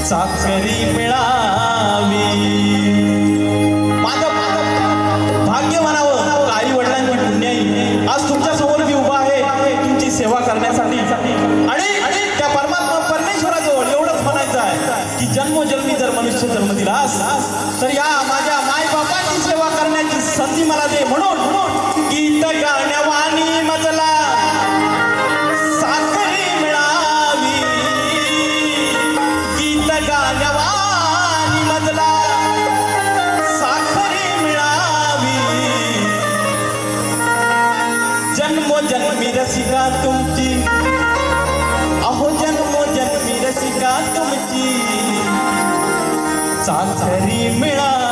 साखरी मिळावी. माझं भाग्य म्हणावं, आई वडिलांची पुण्याई आज तुमच्या समोर मी उभा आहे तुमची सेवा करण्यासाठी. आणि त्या परमात्मा परमेश्वराजवळ एवढंच म्हणायचं आहे की जन्मोजन्मी जर मनुष्य जन्म दिलास तर या माझ्या माय बापाची सेवा करण्याची संधी मला दे. म्हणून गीत गाण्यावानी मजला साखरी मिळावी. गीत गाण्यावानी मजला साखरी मिळावी. जन्मोजन्मी रसिका तुमची, अहो जन्मोजन्मी रसिका तुमची साखरी मिळावी.